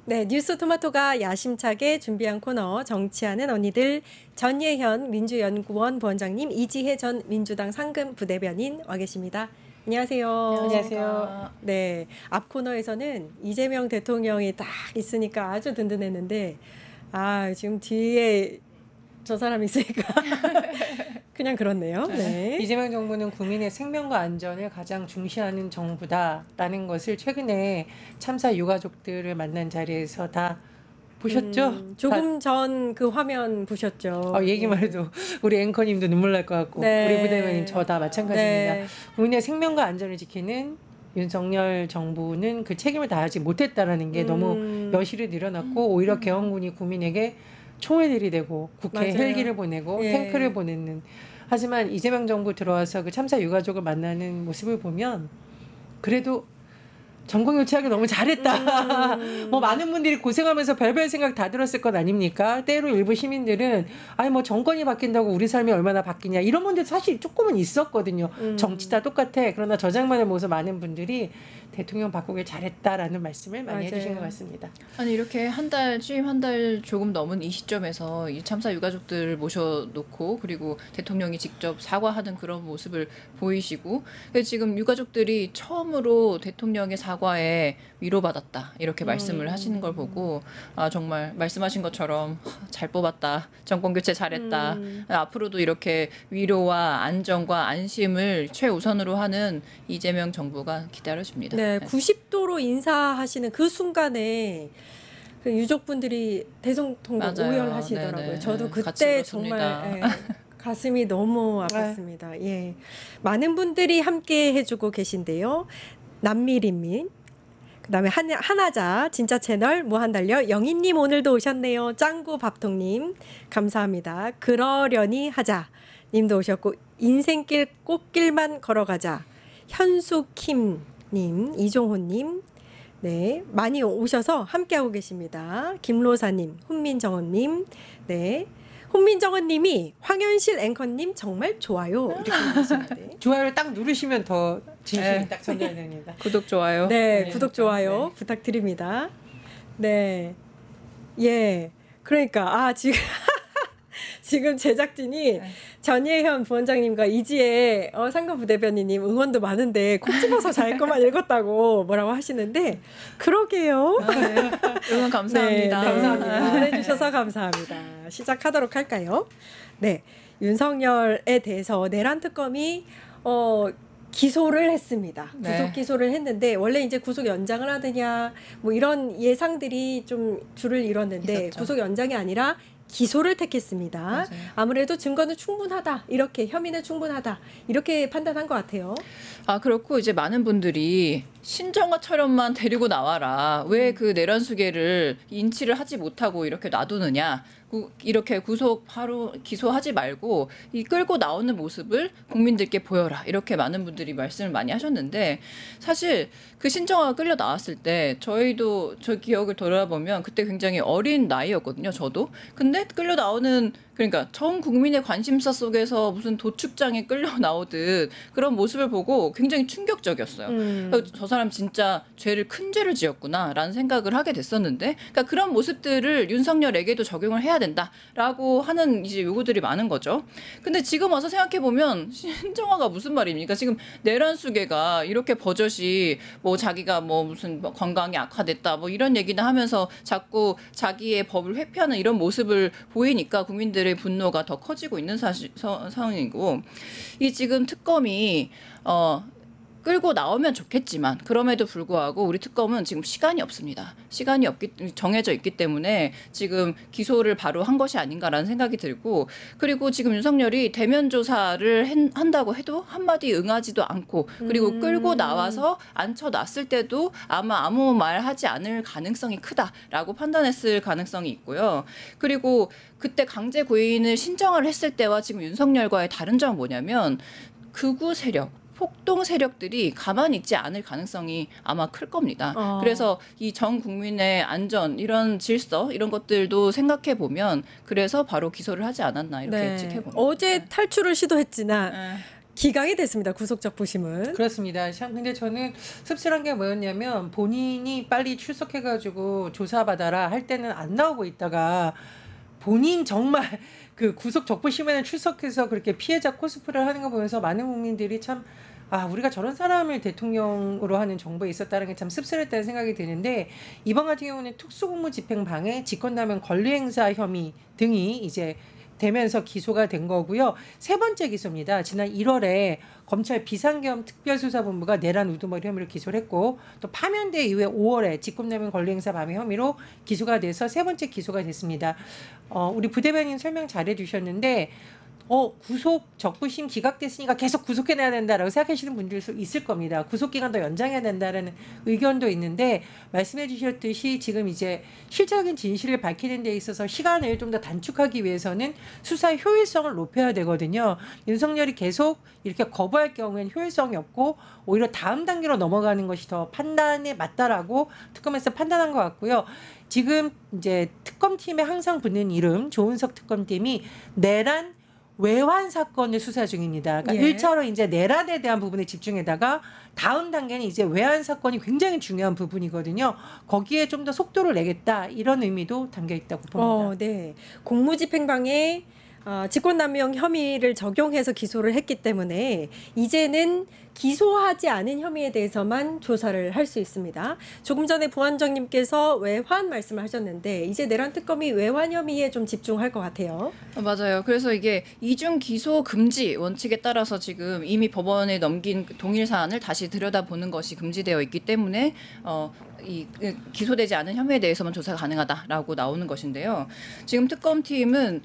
네, 뉴스 토마토가 야심차게 준비한 코너 정치하는 언니들 전예현 민주연구원 부원장님, 이지혜 전 민주당 상금 부대변인 와 계십니다. 안녕하세요. 안녕하세요. 네, 앞 코너에서는 이재명 대통령이 딱 있으니까 아주 든든했는데 지금 뒤에 저 사람이 있으니까 그냥 그렇네요. 네. 이재명 정부는 국민의 생명과 안전을 가장 중시하는 정부다라는 것을 최근에 참사 유가족들을 만난 자리에서 다 보셨죠? 조금 전 그 화면 보셨죠? 얘기만 해도 우리 앵커님도 눈물 날 것 같고 네. 우리 부대변인 저 다 마찬가지입니다. 네. 국민의 생명과 안전을 지키는 윤석열 정부는 그 책임을 다하지 못했다라는 게 너무 여실히 드러났고 오히려 개헌군이 국민에게 총을 들이대고 국회에 맞아요. 헬기를 보내고 예. 탱크를 보내는, 하지만 이재명 정부 들어와서 그 참사 유가족을 만나는 모습을 보면 그래도 정권 교체하기 너무 잘했다. 뭐 많은 분들이 고생하면서 별별 생각 다 들었을 것 아닙니까? 때로 일부 시민들은 뭐 정권이 바뀐다고 우리 삶이 얼마나 바뀌냐 이런 분들 사실 조금은 있었거든요. 정치 다 똑같아. 그러나 저 장면을 보면서 많은 분들이 대통령 바꾸길 잘했다라는 말씀을 많이 맞아요. 해주신 것 같습니다. 아니 이렇게 취임 한 달 조금 넘은 이 시점에서 이 참사 유가족들 모셔놓고 그리고 대통령이 직접 사과하는 그런 모습을 보이시고, 지금 유가족들이 처음으로 대통령의 사과에 위로받았다 이렇게 말씀을 하시는 걸 보고 정말 말씀하신 것처럼 잘 뽑았다, 정권 교체 잘했다, 앞으로도 이렇게 위로와 안정과 안심을 최우선으로 하는 이재명 정부가 기다려집니다. 네, 90도로 인사하시는 그 순간에 그 유족분들이 대성통곡 맞아요. 오열하시더라고요. 네네. 저도 같이 그때 울었습니다. 정말 가슴이 너무 아팠습니다. 예, 많은 분들이 함께 해주고 계신데요. 남미린민, 그다음에 하나자 진짜 채널 무한달려 영희님 오늘도 오셨네요. 짱구 밥통님 감사합니다. 그러려니 하자 님도 오셨고, 인생길 꽃길만 걸어가자 현수킴님, 이종호님, 네, 많이 오셔서 함께하고 계십니다. 김로사님, 훈민정원님, 네, 훈민정원님이 황현실 앵커님 정말 좋아요 이렇게 하시는데 좋아요를 딱 누르시면 더 진심이 딱 전달됩니다. 구독 좋아요. 네, 구독 좋아요 부탁드립니다. 네, 예, 그러니까 지금 제작진이 전예현 부원장님과 이지혜 상금 부대변인님 응원도 많은데 콕 집어서 자기 것만 읽었다고 뭐라고 하시는데, 그러게요. 응원 감사합니다. 네, 감사합니다. 응원해주셔서 감사합니다. 시작하도록 할까요? 네, 윤석열에 대해서 내란 특검이 기소를 했습니다. 구속 기소를 했는데 원래 이제 구속 연장을 하느냐 뭐 이런 예상들이 좀 줄을 이뤘는데 있었죠. 구속 연장이 아니라 기소를 택했습니다. 맞아요. 아무래도 증거는 충분하다, 이렇게 혐의는 충분하다 이렇게 판단한 것 같아요. 그렇고 이제 많은 분들이 신정아처럼만 데리고 나와라, 왜 그 내란수계를 인치를 하지 못하고 이렇게 놔두느냐, 이렇게 바로 기소하지 말고 이 끌고 나오는 모습을 국민들께 보여라, 이렇게 많은 분들이 말씀을 많이 하셨는데, 사실 그 신정아가 끌려 나왔을 때 저희도 저 기억을 돌아보면 그때 굉장히 어린 나이였거든요, 저도. 근데 끌려 나오는, 그러니까 전 국민의 관심사 속에서 무슨 도축장에 끌려 나오듯 그런 모습을 보고 굉장히 충격적이었어요. 저 사람 진짜 큰 죄를 지었구나라는 생각을 하게 됐었는데, 그러니까 그런 모습들을 윤석열에게도 적용을 해야 된다라고 하는 이제 요구들이 많은 거죠. 근데 지금 와서 생각해 보면 신정아가 무슨 말입니까? 지금 내란 수계가 이렇게 버젓이 뭐 자기가 뭐 무슨 건강이 악화됐다 뭐 이런 얘기나 하면서 자꾸 자기의 법을 회피하는 이런 모습을 보이니까 국민들의 분노가 더 커지고 있는 상황이고, 이 지금 특검이 끌고 나오면 좋겠지만 그럼에도 불구하고 우리 특검은 지금 시간이 없습니다. 시간이 정해져 있기 때문에 지금 기소를 바로 한 것이 아닌가라는 생각이 들고, 그리고 지금 윤석열이 대면 조사를 한다고 해도 한마디 응하지도 않고, 그리고 끌고 나와서 앉혀놨을 때도 아마 아무 말 하지 않을 가능성이 크다라고 판단했을 가능성이 있고요. 그리고 그때 강제 구인을 신청을 했을 때와 지금 윤석열과의 다른 점은 뭐냐면, 극우 세력, 폭동 세력들이 가만히 있지 않을 가능성이 아마 클 겁니다. 그래서 이 전 국민의 안전, 이런 질서, 이런 것들도 생각해 보면 그래서 바로 기소를 하지 않았나 이렇게 예측해 봅니다. 어제 탈출을 시도했지만 기각이 됐습니다. 구속적부심은. 그렇습니다. 참 근데 저는 씁쓸한 게 뭐였냐면 본인이 빨리 출석해가지고 조사받아라 할 때는 안 나오고 있다가 본인 정말 그 구속적부심에는 출석해서 그렇게 피해자 코스프레를 하는 거 보면서 많은 국민들이 참 우리가 저런 사람을 대통령으로 하는 정부에 있었다는 게 참 씁쓸했다는 생각이 드는데 이번 같은 경우는 특수공무집행방해, 직권남용 권리행사 혐의 등이 이제 되면서 기소가 된 거고요. 세 번째 기소입니다. 지난 1월에 검찰 비상겸 특별수사본부가 내란 우두머리 혐의로 기소를 했고 또 파면대 이후에 5월에 직권남용 권리행사 방해 혐의로 기소가 돼서 세 번째 기소가 됐습니다. 우리 부대변인 설명 잘해 주셨는데 구속 적부심 기각됐으니까 계속 구속해내야 된다라고 생각하시는 분들도 있을 겁니다. 구속기간도 연장해야 된다라는 의견도 있는데 말씀해 주셨듯이 지금 이제 실질적인 진실을 밝히는 데 있어서 시간을 좀 더 단축하기 위해서는 수사의 효율성을 높여야 되거든요. 윤석열이 계속 이렇게 거부할 경우에는 효율성이 없고 오히려 다음 단계로 넘어가는 것이 더 판단에 맞다라고 특검에서 판단한 것 같고요. 지금 이제 특검팀에 항상 붙는 이름 조은석 특검팀이 내란 외환 사건을 수사 중입니다. 그러니까 1차로 이제 내란에 대한 부분에 집중해다가 다음 단계는 이제 외환 사건이 굉장히 중요한 부분이거든요. 거기에 좀 더 속도를 내겠다 이런 의미도 담겨 있다고 봅니다. 네. 공무집행방해 직권남용 혐의를 적용해서 기소를 했기 때문에 이제는 기소하지 않은 혐의에 대해서만 조사를 할 수 있습니다. 조금 전에 부원장님께서 외환 말씀을 하셨는데 이제 내란 특검이 외환 혐의에 좀 집중할 것 같아요. 맞아요. 그래서 이게 이중 기소 금지 원칙에 따라서 지금 이미 법원에 넘긴 동일 사안을 다시 들여다보는 것이 금지되어 있기 때문에 이 기소되지 않은 혐의에 대해서만 조사가 가능하다라고 나오는 것인데요. 지금 특검팀은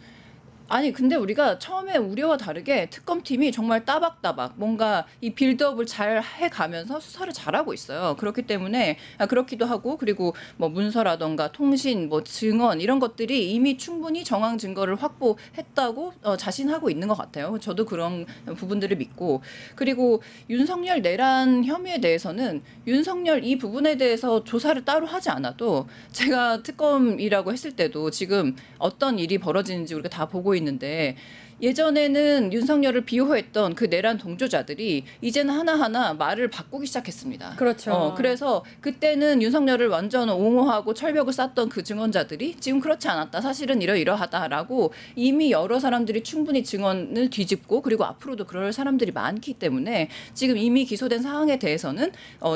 근데 우리가 처음에 우려와 다르게 특검팀이 정말 따박따박 뭔가 이 빌드업을 잘 해가면서 수사를 잘하고 있어요. 그렇기 때문에 그렇기도 하고 그리고 뭐 문서라던가 통신, 뭐 증언 이런 것들이 이미 충분히 정황 증거를 확보했다고 자신하고 있는 것 같아요. 저도 그런 부분들을 믿고 그리고 윤석열 내란 혐의에 대해서는 윤석열 이 부분에 대해서 조사를 따로 하지 않아도 제가 특검이라고 했을 때도 지금 어떤 일이 벌어지는지 우리가 다 보고 있는데 예전에는 윤석열을 비호했던 그 내란 동조자들이 이제는 하나하나 말을 바꾸기 시작했습니다. 그렇죠. 그래서 그때는 윤석열을 완전 옹호하고 철벽을 쌓던 그 증언자들이 지금 그렇지 않았다. 사실은 이러이러하다라고 이미 여러 사람들이 충분히 증언을 뒤집고 그리고 앞으로도 그럴 사람들이 많기 때문에 지금 이미 기소된 사항에 대해서는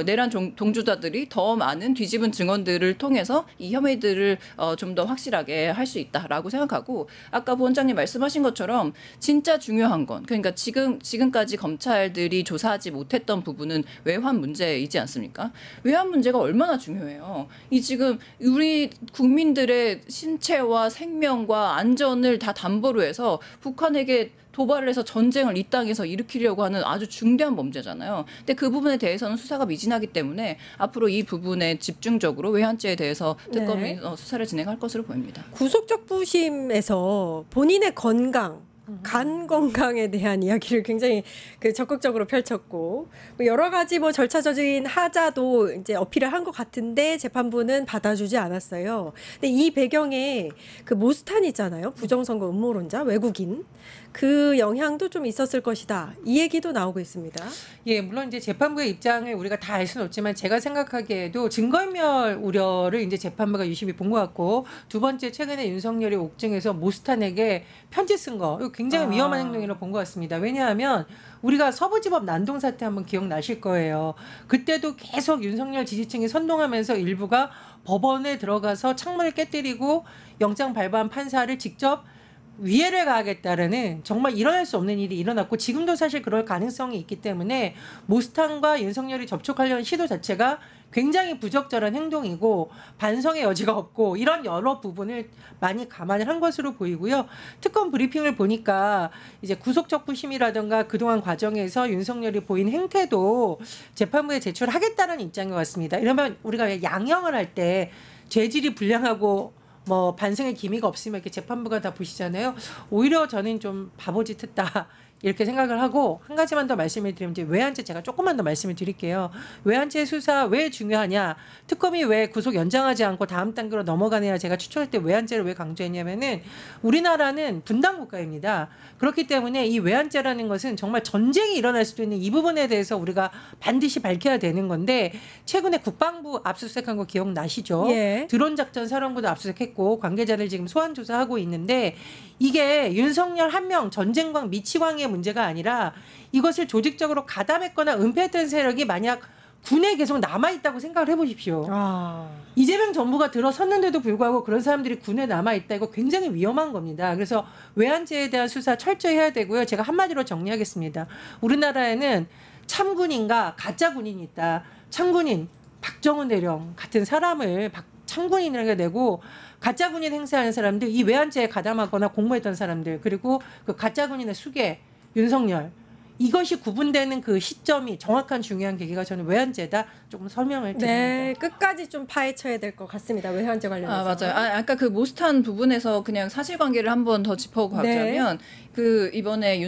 내란 동조자들이 더 많은 뒤집은 증언들을 통해서 이 혐의들을 좀 더 확실하게 할 수 있다라고 생각하고 아까 부원장님 말씀하신 것처럼 진짜 중요한 건 그러니까 지금까지 검찰들이 조사하지 못했던 부분은 외환 문제이지 않습니까? 외환 문제가 얼마나 중요해요. 이 지금 우리 국민들의 신체와 생명과 안전을 다 담보로 해서 북한에게 도발을 해서 전쟁을 이 땅에서 일으키려고 하는 아주 중대한 범죄잖아요. 근데 그 부분에 대해서는 수사가 미진하기 때문에 앞으로 이 부분에 집중적으로 외환죄에 대해서 특검이 수사를 진행할 것으로 보입니다. 구속적부심에서 본인의 건강 간 건강에 대한 이야기를 굉장히 적극적으로 펼쳤고 여러 가지 절차적인 하자도 이제 어필을 한 것 같은데 재판부는 받아주지 않았어요. 근데 이 배경에 모스탄 있잖아요. 부정선거 음모론자 외국인 그 영향도 좀 있었을 것이다. 이 얘기도 나오고 있습니다. 예, 물론 이제 재판부의 입장을 우리가 다 알 수는 없지만 제가 생각하기에도 증거인멸 우려를 이제 재판부가 유심히 본 것 같고 두 번째 최근에 윤석열이 옥중에서 모스탄에게 편지 쓴 거 이거 굉장히 위험한 행동이라고 본 것 같습니다. 왜냐하면 우리가 서부지법 난동 사태 한번 기억나실 거예요. 그때도 계속 윤석열 지지층이 선동하면서 일부가 법원에 들어가서 창문을 깨뜨리고 영장 발부한 판사를 직접 위해를 가하겠다라는 정말 일어날 수 없는 일이 일어났고 지금도 사실 그럴 가능성이 있기 때문에 모스탄과 윤석열이 접촉하려는 시도 자체가 굉장히 부적절한 행동이고 반성의 여지가 없고 이런 여러 부분을 많이 감안을 한 것으로 보이고요. 특검 브리핑을 보니까 이제 구속적부심이라든가 그동안 과정에서 윤석열이 보인 행태도 재판부에 제출하겠다는 입장인 것 같습니다. 이러면 우리가 양형을 할 때 죄질이 불량하고 반성의 기미가 없으면 이렇게 재판부가 다 보시잖아요. 오히려 저는 좀 바보짓 했다. 이렇게 생각을 하고 한 가지만 더 말씀을 드리면 이제 외환죄 제가 조금만 더 말씀을 드릴게요. 외환죄 수사 왜 중요하냐? 특검이 왜 구속 연장하지 않고 다음 단계로 넘어가느냐? 제가 추천할 때 외환죄를 왜 강조했냐면은 우리나라는 분단 국가입니다. 그렇기 때문에 이 외환죄라는 것은 정말 전쟁이 일어날 수도 있는 이 부분에 대해서 우리가 반드시 밝혀야 되는 건데 최근에 국방부 압수수색한 거 기억나시죠? 예. 드론 작전 사령부도 압수수색했고 관계자들 지금 소환 조사하고 있는데 이게 윤석열 한 명 전쟁광 미치광이의 문제가 아니라 이것을 조직적으로 가담했거나 은폐했던 세력이 만약 군에 계속 남아있다고 생각을 해보십시오. 이재명 정부가 들어섰는데도 불구하고 그런 사람들이 군에 남아있다. 이거 굉장히 위험한 겁니다. 그래서 외환죄에 대한 수사 철저히 해야 되고요. 제가 한마디로 정리하겠습니다. 우리나라에는 참군인과 가짜 군인이 있다. 참군인 박정훈 대령 같은 사람을 참군인이라게 내고 가짜 군인 행세하는 사람들, 이 외환죄에 가담하거나 공모했던 사람들, 그리고 그 가짜 군인의 수괴, 윤석열, 이것이 구분되는 그 시점이 정확한 중요한 계기가 저는 외환죄다. 조금 설명을 드립니다. 네, 끝까지 좀 파헤쳐야 될 것 같습니다. 외환죄 관련해서. 맞아요. 아까 그 모스탄 부분에서 그냥 사실관계를 한번 더 짚어가자면 그 이번에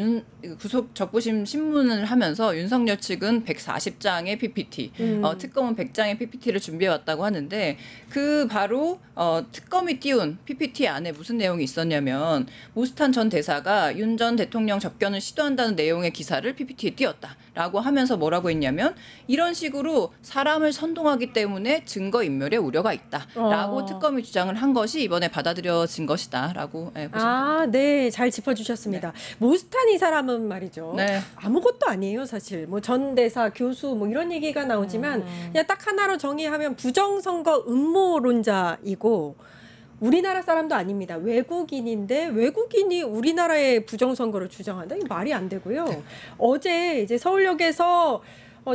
구속 적부심 신문을 하면서 윤석열 측은 140장의 PPT, 특검은 100장의 PPT를 준비해 왔다고 하는데 그 바로 특검이 띄운 PPT 안에 무슨 내용이 있었냐면 모스탄 전 대사가 윤 전 대통령 접견을 시도한다는 내용의 기사를 PPT에 띄웠다라고 하면서 뭐라고 했냐면 이런 식으로 사람을 선동하기 때문에 증거인멸의 우려가 있다라고 특검이 주장을 한 것이 이번에 받아들여진 것이다라고 보시면 됩니다. 네, 잘 짚어주셨습니다. 모스탄 이 사람은 말이죠. 네. 아무것도 아니에요, 사실. 뭐 전 대사, 교수 뭐 이런 얘기가 나오지만 그냥 딱 하나로 정의하면 부정선거 음모론자이고 우리나라 사람도 아닙니다. 외국인인데 외국인이 우리나라의 부정선거를 주장한다? 이게 말이 안 되고요. 어제 이제 서울역에서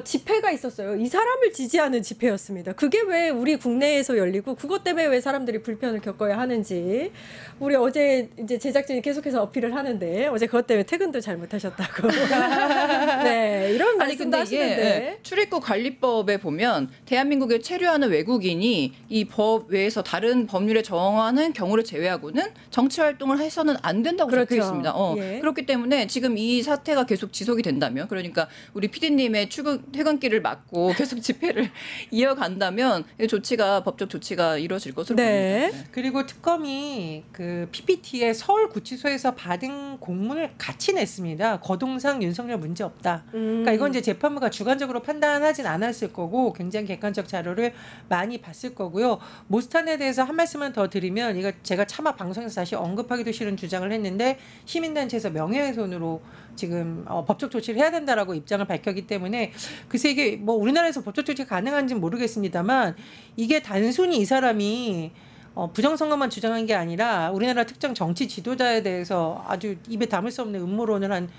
집회가 있었어요. 이 사람을 지지하는 집회였습니다. 그게 왜 우리 국내에서 열리고 그것 때문에 왜 사람들이 불편을 겪어야 하는지 우리 어제 이제 제작진이 계속해서 어필을 하는데 어제 그것 때문에 퇴근도 잘못하셨다고. 네, 이런 말씀도 하시는데 출입국 관리법에 보면 대한민국에 체류하는 외국인이 이 법 외에서 다른 법률에 정하는 경우를 제외하고는 정치 활동을 해서는 안 된다고 적혀 있습니다. 그렇기 때문에 지금 이 사태가 계속 지속이 된다면 그러니까 우리 PD님의 퇴근길을 막고 계속 집회를 이어간다면 법적 조치가 이루어질 것으로 보입니다. 그리고 특검이 그 PPT에 서울구치소에서 받은 공문을 같이 냈습니다. 거동상 윤석열 문제 없다. 그러니까 이건 이제 재판부가 주관적으로 판단하진 않았을 거고 굉장히 객관적 자료를 많이 봤을 거고요. 모스탄에 대해서 한 말씀만 더 드리면 이거 제가 차마 방송에서 다시 언급하기도 싫은 주장을 했는데 시민단체에서 명예훼손으로 지금 법적 조치를 해야 된다라고 입장을 밝혔기 때문에 글쎄 이게 뭐 우리나라에서 법적 조치가 가능한지는 모르겠습니다만 이게 단순히 이 사람이 부정선거만 주장한 게 아니라 우리나라 특정 정치 지도자에 대해서 아주 입에 담을 수 없는 음모론을 한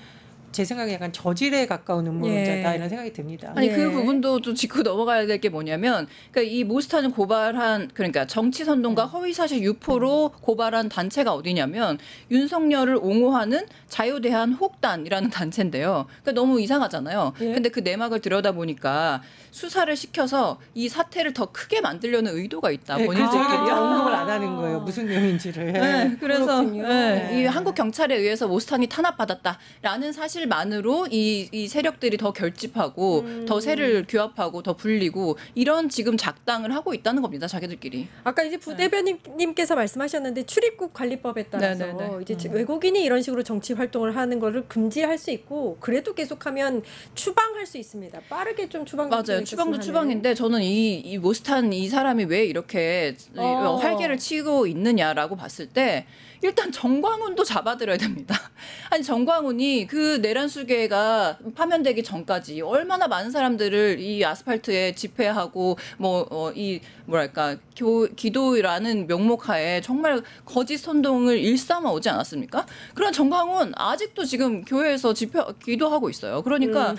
제 생각에 약간 저질에 가까운 음모론자다 이런 생각이 듭니다. 아니 그 부분도 좀 짚고 넘어가야 될 게 뭐냐면 그러니까 이 모스탄을 그러니까 정치 선동과 허위사실 유포로 고발한 단체가 어디냐면 윤석열을 옹호하는 자유대한혹단이라는 단체인데요. 그러니까 너무 이상하잖아요. 근데 그 내막을 들여다보니까 수사를 시켜서 이 사태를 더 크게 만들려는 의도가 있다. 본인들끼리 언급을 안 하는 거예요. 무슨 내용인지를. 그래서 이 한국 경찰에 의해서 모스탄이 탄압받았다라는 사실만으로 이 세력들이 더 결집하고 더 세를 규합하고 더 불리고 이런 지금 작당을 하고 있다는 겁니다. 자기들끼리. 아까 이제 부대변인님께서 말씀하셨는데 출입국 관리법에 따라서 이제 외국인이 이런 식으로 정치 활동을 하는 거를 금지할 수 있고 그래도 계속하면 추방할 수 있습니다. 빠르게 좀 추방. 맞아요. 추방도 추방인데 저는 이 모스탄 이 사람이 왜 이렇게 활개를 치고 있느냐라고 봤을 때 일단 정광훈도 잡아들여야 됩니다. 아니 정광훈이 그 내란수계가 파면되기 전까지 얼마나 많은 사람들을 이 아스팔트에 집회하고 기도라는 명목하에 정말 거짓 선동을 일삼아 오지 않았습니까? 그런 정광훈 아직도 지금 교회에서 기도하고 있어요. 그러니까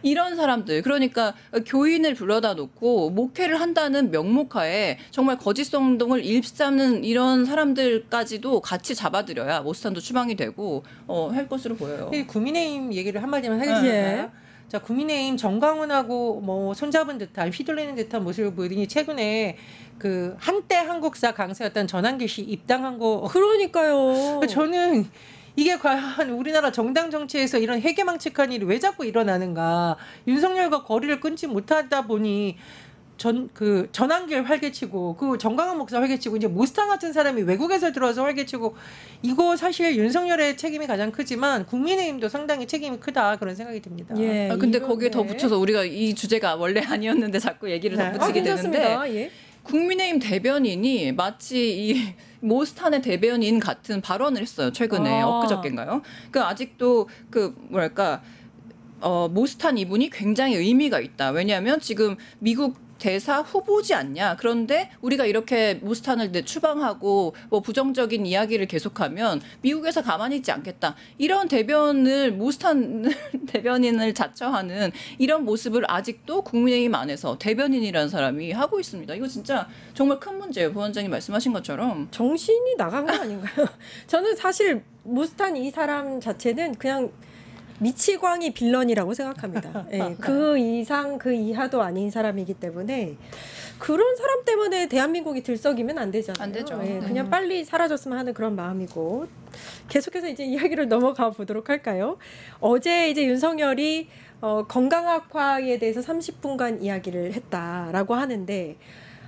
이런 사람들 그러니까 교인을 불러다 놓고 목회를 한다는 명목하에 정말 거짓 선동을 일삼는 이런 사람들까지도 같이 잡아들여야 모스탄도 추방이 되고 할 것으로 보여요. 국민의힘 얘기를 한마디만 하겠습니다. 자, 국민의힘 정광훈하고 뭐 손잡은 듯한 휘둘리는 듯한 모습을 보이더니 최근에 그 한때 한국사 강사였던 전한길 씨 입당한 거. 그러니까요. 저는 이게 과연 우리나라 정당 정치에서 이런 해괴망측한 일이 왜 자꾸 일어나는가. 윤석열과 거리를 끊지 못하다 보니 전한길 활개치고 그 정강한 목사 활개치고 이제 모스탄 같은 사람이 외국에서 들어와서 활개치고 이거 사실 윤석열의 책임이 가장 크지만 국민의힘도 상당히 책임이 크다 그런 생각이 듭니다. 예, 근데 거기에 더 붙여서 우리가 이 주제가 원래 아니었는데 자꾸 얘기를 덧붙이게 되는데 예. 국민의힘 대변인이 마치 이 모스탄의 대변인 같은 발언을 했어요. 최근에 엊그저께인가요? 그 아직도 그 뭐랄까 모스탄 이분이 굉장히 의미가 있다. 왜냐하면 지금 미국 대사 후보지 않냐. 그런데 우리가 이렇게 모스탄을 추방하고 뭐 부정적인 이야기를 계속하면 미국에서 가만히 있지 않겠다. 이런 모스탄 대변인을 자처하는 이런 모습을 아직도 국민의힘 안에서 대변인이라는 사람이 하고 있습니다. 이거 진짜 정말 큰 문제예요. 부원장님 말씀하신 것처럼. 정신이 나간 거 아닌가요? 저는 사실 모스탄 이 사람 자체는 그냥 미치광이 빌런이라고 생각합니다. 예, 그 이상 그 이하도 아닌 사람이기 때문에 그런 사람 때문에 대한민국이 들썩이면 안 되잖아요. 안 되죠. 예, 그냥 빨리 사라졌으면 하는 그런 마음이고 계속해서 이제 이야기를 넘어가 보도록 할까요? 어제 이제 윤석열이 건강악화에 대해서 30분간 이야기를 했다라고 하는데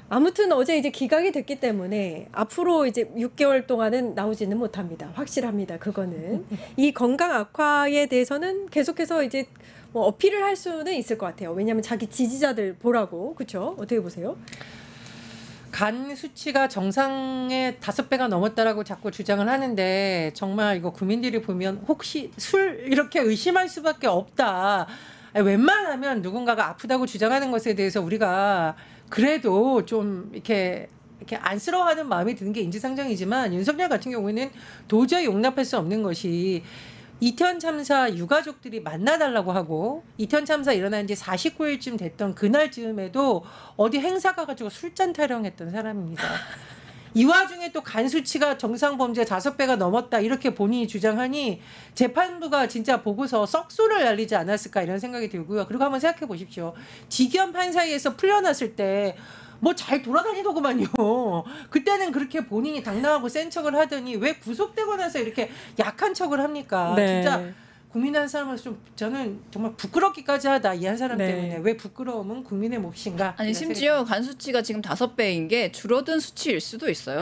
아무튼 어제 이제 기각이 됐기 때문에 앞으로 이제 6개월 동안은 나오지는 못합니다. 확실합니다. 그거는. 이 건강 악화에 대해서는 계속해서 이제 뭐 어필을 할 수는 있을 것 같아요. 왜냐하면 자기 지지자들 보라고. 그렇죠? 어떻게 보세요? 간 수치가 정상의 5배가 넘었다라고 자꾸 주장을 하는데 정말 이거 국민들이 보면 혹시 술 이렇게 의심할 수밖에 없다. 웬만하면 누군가가 아프다고 주장하는 것에 대해서 우리가 그래도 좀 이렇게 안쓰러워하는 마음이 드는 게 인지상정이지만 윤석열 같은 경우에는 도저히 용납할 수 없는 것이 이태원 참사 유가족들이 만나달라고 하고 이태원 참사 일어난 지 49일쯤 됐던 그날쯤에도 어디 행사 가가지고 술잔 타령했던 사람입니다. 이 와중에 또 간 수치가 정상 범죄 5배가 넘었다 이렇게 본인이 주장하니 재판부가 진짜 보고서 썩소를 날리지 않았을까 이런 생각이 들고요. 그리고 한번 생각해 보십시오. 직위원 판사에서 풀려났을 때 뭐 잘 돌아다니더구만요. 그때는 그렇게 본인이 당당하고 센 척을 하더니 왜 구속되고 나서 이렇게 약한 척을 합니까? 네. 진짜 국민한 사람으로서 좀 저는 정말 부끄럽기까지 하다. 이 한 사람 네. 때문에 왜 부끄러움은 국민의 몫인가? 아니 심지어 간 수치가 지금 5배인 게 줄어든 수치일 수도 있어요.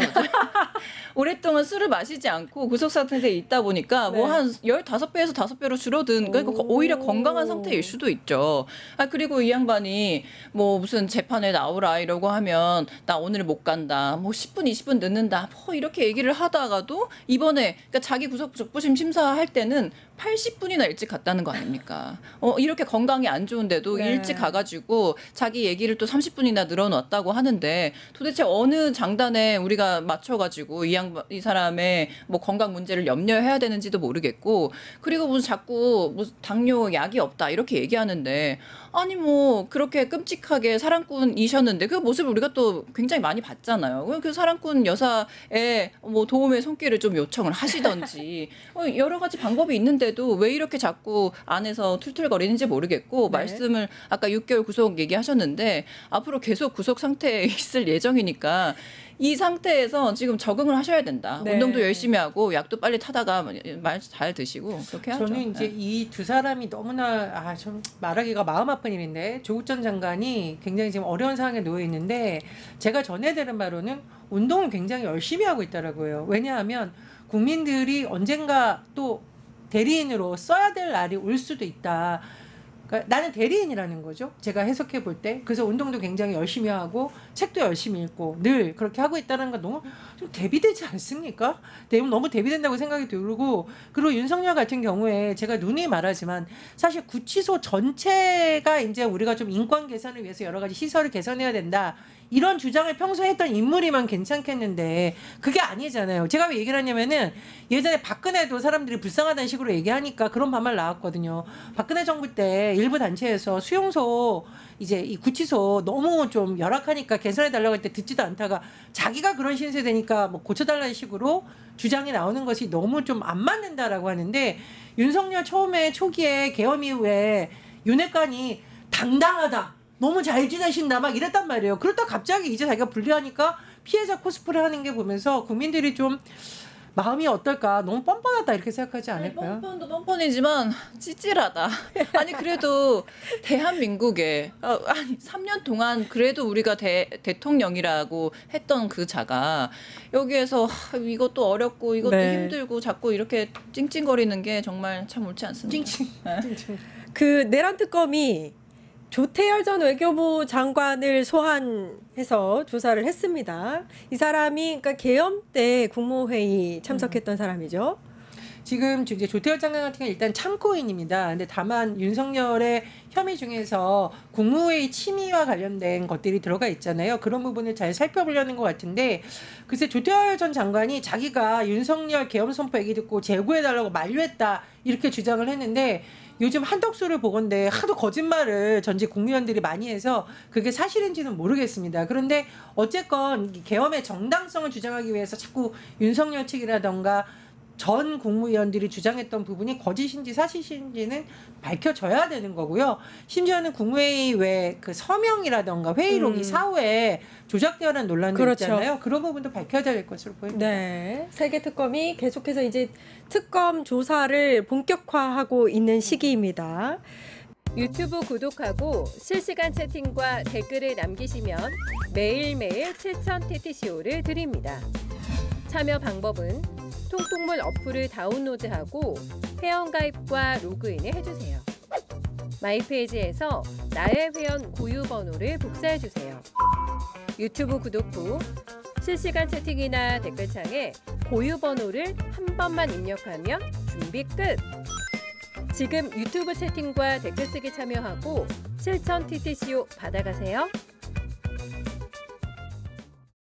오랫동안 술을 마시지 않고 구속 상태에 있다 보니까 네. 뭐 한 15배에서 5배로 줄어든 그러니까 오히려 건강한 상태일 수도 있죠. 그리고 이 양반이 뭐 무슨 재판에 나오라 이러고 하면 나 오늘 못 간다. 뭐 10분 20분 늦는다. 뭐 이렇게 얘기를 하다가도 이번에 그러니까 자기 구속 적부심 심사할 때는 80분이나 일찍 갔다는 거 아닙니까? 이렇게 건강이 안 좋은데도 네. 일찍 가가지고 자기 얘기를 또 30분이나 늘어놨다고 하는데 도대체 어느 장단에 우리가 맞춰가지고 이 사람의 뭐 건강 문제를 염려해야 되는지도 모르겠고 그리고 무슨 자꾸 뭐 당뇨 약이 없다 이렇게 얘기하는데 아니 뭐 그렇게 끔찍하게 사랑꾼이셨는데 그 모습을 우리가 또 굉장히 많이 봤잖아요. 그 사랑꾼 여사의 뭐 도움의 손길을 좀 요청을 하시던지 여러 가지 방법이 있는데도 왜 이렇게 자꾸 안에서 툴툴거리는지 모르겠고 네. 말씀을 아까 6개월 구속 얘기하셨는데 앞으로 계속 구속 상태에 있을 예정이니까 이 상태에서 지금 적응을 하셔야 된다. 네. 운동도 열심히 하고 약도 빨리 타다가 말 잘 드시고 그렇게 하죠. 저는 이제 이 두 사람이 너무나 좀 말하기가 마음 아픈 일인데 조국 전 장관이 굉장히 지금 어려운 상황에 놓여 있는데 제가 전해 들은 바로는 운동을 굉장히 열심히 하고 있더라고요. 왜냐하면 국민들이 언젠가 또 대리인으로 써야 될 날이 올 수도 있다. 그러니까 나는 대리인이라는 거죠. 제가 해석해 볼 때. 그래서 운동도 굉장히 열심히 하고 책도 열심히 읽고 늘 그렇게 하고 있다는 건 너무 좀 대비되지 않습니까? 너무 대비된다고 생각이 들고 그리고 윤석열 같은 경우에 제가 누누이 말하지만 사실 구치소 전체가 이제 우리가 좀 인권 개선을 위해서 여러 가지 시설을 개선해야 된다. 이런 주장을 평소에 했던 인물이면 괜찮겠는데 그게 아니잖아요. 제가 왜 얘기를 하냐면은 예전에 박근혜도 사람들이 불쌍하다는 식으로 얘기하니까 그런 반말 나왔거든요. 박근혜 정부 때 일부 단체에서 수용소 이제 이 구치소 너무 좀 열악하니까 개선해달라고 할 때 듣지도 않다가 자기가 그런 신세대니까 뭐 고쳐달라는 식으로 주장이 나오는 것이 너무 좀 안 맞는다라고 하는데 윤석열 처음에 초기에 계엄 이후에 윤핵관이 당당하다. 너무 잘 지내신다 막 이랬단 말이에요. 그러다 갑자기 이제 자기가 불리하니까 피해자 코스프레 하는 게 보면서 국민들이 좀 마음이 어떨까? 너무 뻔뻔하다 이렇게 생각하지 않을까요? 뻔뻔도 뻔뻔이지만 찌질하다. 아니 그래도 대한민국에 아니 3년 동안 그래도 우리가 대통령이라고 했던 그 자가 여기에서 이것도 어렵고 이것도 네. 힘들고 자꾸 이렇게 찡찡거리는 게 정말 참 옳지 않습니다. 찡찡. 네. 찡찡. 그 내란 특검이 조태열 전 외교부 장관을 소환해서 조사를 했습니다. 이 사람이 그러니까 계엄 때 국무회의 참석했던 사람이죠. 지금 이제 조태열 장관 같은 경우는 일단 참고인입니다. 근데 다만 윤석열의 혐의 중에서 국무회의 침의와 관련된 것들이 들어가 있잖아요. 그런 부분을 잘 살펴보려는 것 같은데 글쎄 조태열 전 장관이 자기가 윤석열 계엄 선포 얘기 듣고 재구해달라고 만류했다 이렇게 주장을 했는데 요즘 한덕수를 보건대 하도 거짓말을 전직 국무위원들이 많이 해서 그게 사실인지는 모르겠습니다. 그런데 어쨌건 계엄의 정당성을 주장하기 위해서 자꾸 윤석열 측이라던가 전 국무위원들이 주장했던 부분이 거짓인지 사실인지는 밝혀져야 되는 거고요. 심지어는 국무회의 외 그 서명이라던가 회의록이 사후에 조작되어라는 논란도 그렇죠. 있잖아요. 그런 부분도 밝혀져야 될 것으로 보입니다. 네, 세계 특검이 계속해서 이제 특검 조사를 본격화하고 있는 시기입니다. 유튜브 구독하고 실시간 채팅과 댓글을 남기시면 매일매일 7,000TTCO를 드립니다. 참여 방법은 통통물 어플을 다운로드하고 회원가입과 로그인을 해주세요. 마이페이지에서 나의 회원 고유 번호를 복사해주세요. 유튜브 구독 후 실시간 채팅이나 댓글창에 고유 번호를 한 번만 입력하면 준비 끝! 지금 유튜브 채팅과 댓글 쓰기 참여하고 7,000TTCO 받아가세요.